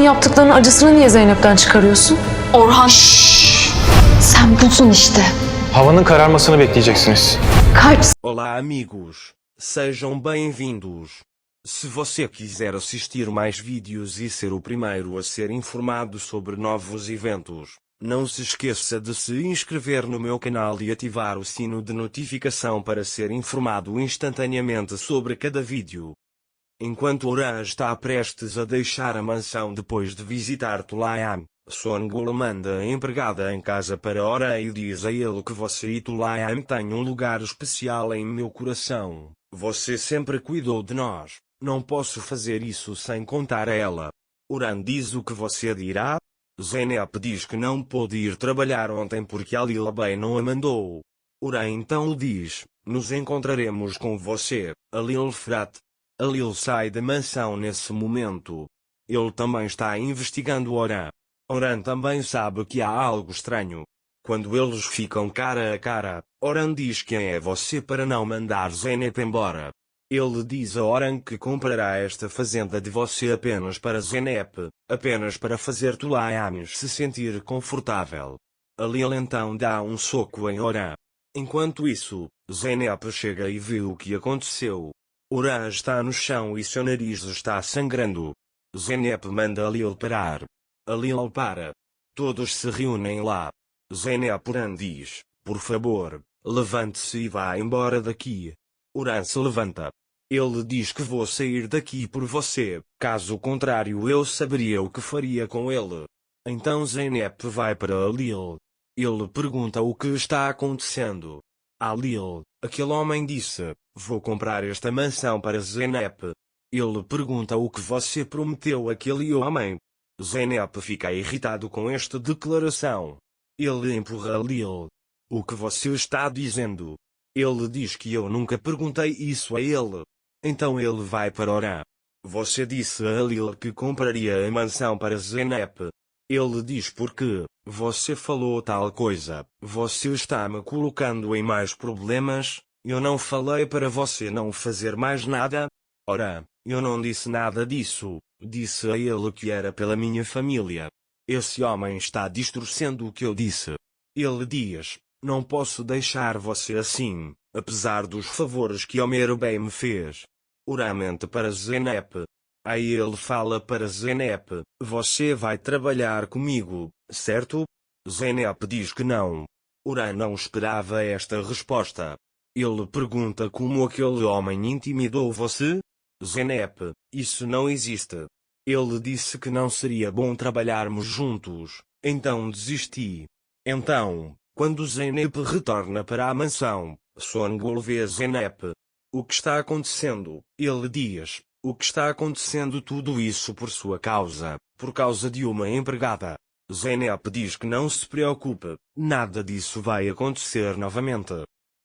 yaptıklarının acısını niye Zeynep'ten çıkarıyorsun? Orhan. Sen busun işte. Havanın kararmasını bekleyeceksiniz. Kalp Olá, amigos. Sejam bem-vindos. Se você quiser assistir mais vídeos e ser o primeiro a ser informado sobre novos eventos, não se esqueça de se inscrever no meu canal e ativar o sino de notificação para ser informado instantaneamente sobre cada vídeo. Enquanto Oran está prestes a deixar a mansão depois de visitar Tulayam, Songul manda a empregada em casa para Oran e diz a ele que você e Tulayam têm um lugar especial em meu coração. Você sempre cuidou de nós, não posso fazer isso sem contar a ela. Oran diz o que você dirá? Zeynep diz que não pôde ir trabalhar ontem porque a Lila bem não a mandou. Oran então lhe diz, nos encontraremos com você, Alil Frat. Alil sai da mansão nesse momento. Ele também está investigando Oran. Oran também sabe que há algo estranho. Quando eles ficam cara a cara, Oran diz quem é você para não mandar Zeynep embora. Ele diz a Oran que comprará esta fazenda de você apenas para Zeynep, apenas para fazer Tulayam se sentir confortável. Alil então dá um soco em Oran. Enquanto isso, Zeynep chega e vê o que aconteceu. Oran está no chão e seu nariz está sangrando. Zeynep manda Alil parar. Alil para. Todos se reúnem lá. Zeynep Oran diz, por favor, levante-se e vá embora daqui. Oran se levanta. Ele diz que vou sair daqui por você, caso contrário eu saberia o que faria com ele. Então Zeynep vai para Alil. Ele pergunta o que está acontecendo. Alil, aquele homem disse, vou comprar esta mansão para Zeynep. Ele pergunta o que você prometeu àquele homem. Zeynep fica irritado com esta declaração. Ele empurra Alil. O que você está dizendo? Ele diz que eu nunca perguntei isso a ele. Então ele vai para Oran. Você disse a Alil que compraria a mansão para Zeynep. Ele diz porque, você falou tal coisa, você está me colocando em mais problemas, eu não falei para você não fazer mais nada? Ora, eu não disse nada disso, disse a ele que era pela minha família. Esse homem está distorcendo o que eu disse. Ele diz, não posso deixar você assim, apesar dos favores que Omer Bey me fez. Oran mente para Zeynep. Aí ele fala para Zeynep, você vai trabalhar comigo, certo? Zeynep diz que não. Oran não esperava esta resposta. Ele pergunta como aquele homem intimidou você? Zeynep, isso não existe. Ele disse que não seria bom trabalharmos juntos, então desisti. Então, quando Zeynep retorna para a mansão, Songul vê Zeynep. O que está acontecendo? Ele diz. O que está acontecendo tudo isso por sua causa, por causa de uma empregada. Zeynep diz que não se preocupe, nada disso vai acontecer novamente.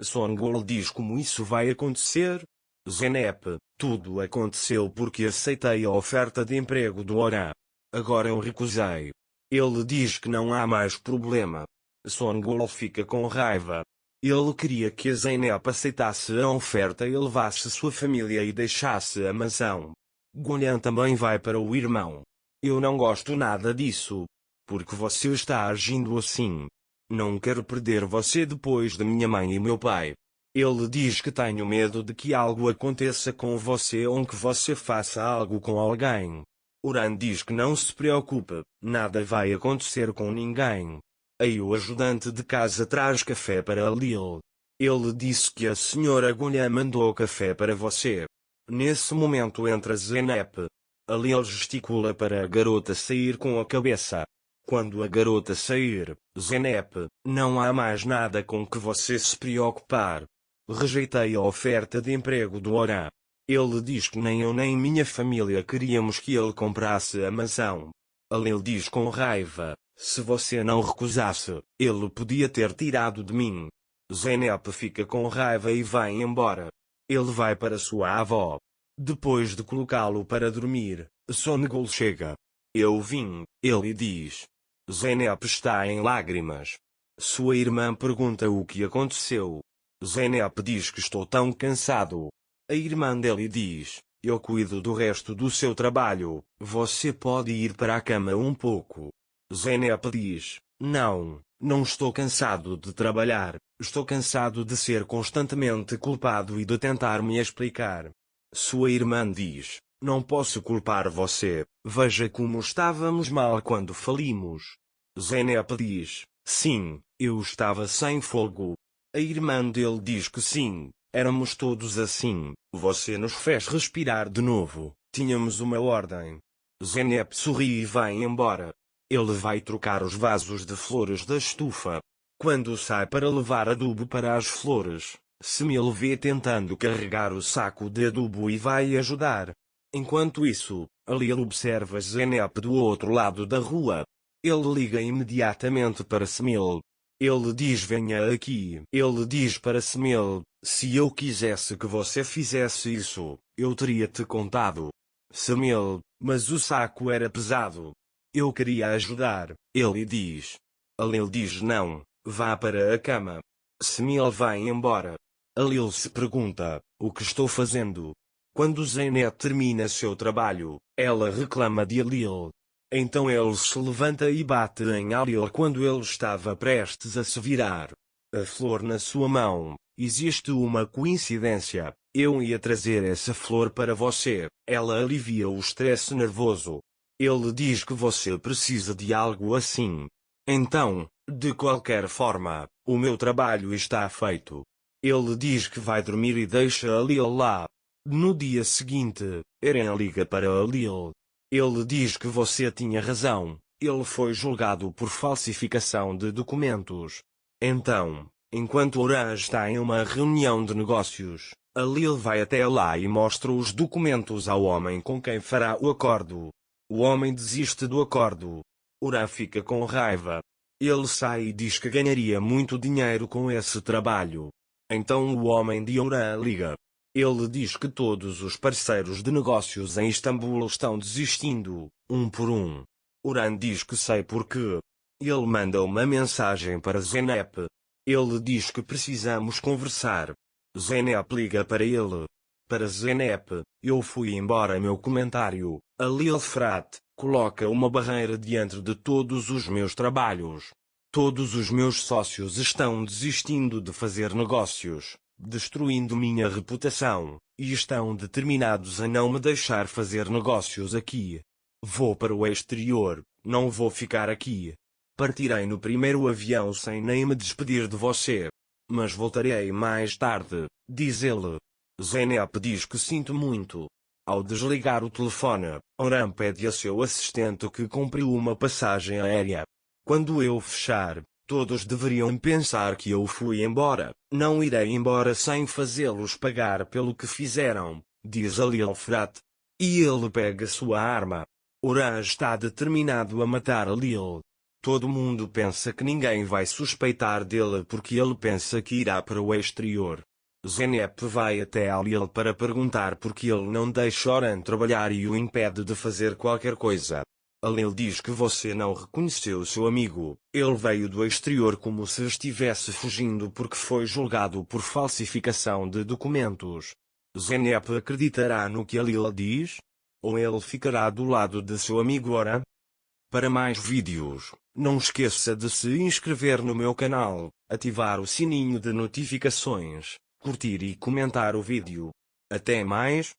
Songul diz como isso vai acontecer? Zeynep, tudo aconteceu porque aceitei a oferta de emprego do Oran. Agora eu recusei. Ele diz que não há mais problema. Songul fica com raiva. Ele queria que a Zeynep aceitasse a oferta e levasse sua família e deixasse a mansão. Gullian também vai para o irmão. Eu não gosto nada disso. Porque você está agindo assim. Não quero perder você depois de minha mãe e meu pai. Ele diz que tenho medo de que algo aconteça com você ou que você faça algo com alguém. Oran diz que não se preocupe, nada vai acontecer com ninguém. Aí o ajudante de casa traz café para Alil. Ele disse que a senhora Gullian mandou café para você. Nesse momento entra Zeynep. Alil gesticula para a garota sair com a cabeça. Quando a garota sair, Zeynep, não há mais nada com que você se preocupar. Rejeitei a oferta de emprego do Oran. Ele diz que nem eu nem minha família queríamos que ele comprasse a mansão. Alil diz com raiva. Se você não recusasse, ele podia ter tirado de mim. Zeynep fica com raiva e vai embora. Ele vai para sua avó. Depois de colocá-lo para dormir, Songul chega. Eu vim, ele diz. Zeynep está em lágrimas. Sua irmã pergunta o que aconteceu. Zeynep diz que estou tão cansado. A irmã dele diz, eu cuido do resto do seu trabalho, você pode ir para a cama um pouco. Zeynep diz, não estou cansado de trabalhar, estou cansado de ser constantemente culpado e de tentar me explicar. Sua irmã diz, não posso culpar você, veja como estávamos mal quando falimos. Zeynep diz, sim, eu estava sem fogo. A irmã dele diz que sim, éramos todos assim, você nos fez respirar de novo, tínhamos uma ordem. Zeynep sorri e vai embora. Ele vai trocar os vasos de flores da estufa. Quando sai para levar adubo para as flores, Semil vê tentando carregar o saco de adubo e vai ajudar. Enquanto isso, Alil observa Zeynep do outro lado da rua. Ele liga imediatamente para Semil. Ele diz venha aqui. Ele diz para Semil, se eu quisesse que você fizesse isso, eu teria te contado. Semil, mas o saco era pesado. Eu queria ajudar, ele diz. Alil diz não, vá para a cama. Semil vai embora. Alil se pergunta, o que estou fazendo? Quando Zeynep termina seu trabalho, ela reclama de Alil. Então ele se levanta e bate em Alil quando ele estava prestes a se virar. A flor na sua mão, existe uma coincidência, eu ia trazer essa flor para você, ela alivia o estresse nervoso. Ele diz que você precisa de algo assim. Então, de qualquer forma, o meu trabalho está feito. Ele diz que vai dormir e deixa Alil lá. No dia seguinte, Eren liga para Alil. Ele diz que você tinha razão, ele foi julgado por falsificação de documentos. Então, enquanto Oran está em uma reunião de negócios, Alil vai até lá e mostra os documentos ao homem com quem fará o acordo. O homem desiste do acordo. Oran fica com raiva. Ele sai e diz que ganharia muito dinheiro com esse trabalho. Então o homem de Oran liga. Ele diz que todos os parceiros de negócios em Istambul estão desistindo, um por um. Oran diz que sei porquê. Ele manda uma mensagem para Zeynep. Ele diz que precisamos conversar. Zeynep liga para ele. Para Zeynep, eu fui embora. Meu comentário, Alil Frat, coloca uma barreira diante de todos os meus trabalhos. Todos os meus sócios estão desistindo de fazer negócios, destruindo minha reputação, e estão determinados a não me deixar fazer negócios aqui. Vou para o exterior, não vou ficar aqui. Partirei no primeiro avião sem nem me despedir de você. Mas voltarei mais tarde, diz ele. Zeynep diz que sinto muito. Ao desligar o telefone, Oran pede a seu assistente que comprou uma passagem aérea. Quando eu fechar, todos deveriam pensar que eu fui embora. Não irei embora sem fazê-los pagar pelo que fizeram, diz Alil Frat. E ele pega sua arma. Oran está determinado a matar Alil. Todo mundo pensa que ninguém vai suspeitar dele porque ele pensa que irá para o exterior. Zeynep vai até Alil para perguntar porque ele não deixa Oran trabalhar e o impede de fazer qualquer coisa. Alil diz que você não reconheceu seu amigo, ele veio do exterior como se estivesse fugindo porque foi julgado por falsificação de documentos. Zeynep acreditará no que Alil diz? Ou ele ficará do lado de seu amigo Oran? Para mais vídeos, não esqueça de se inscrever no meu canal, ativar o sininho de notificações, curtir e comentar o vídeo. Até mais!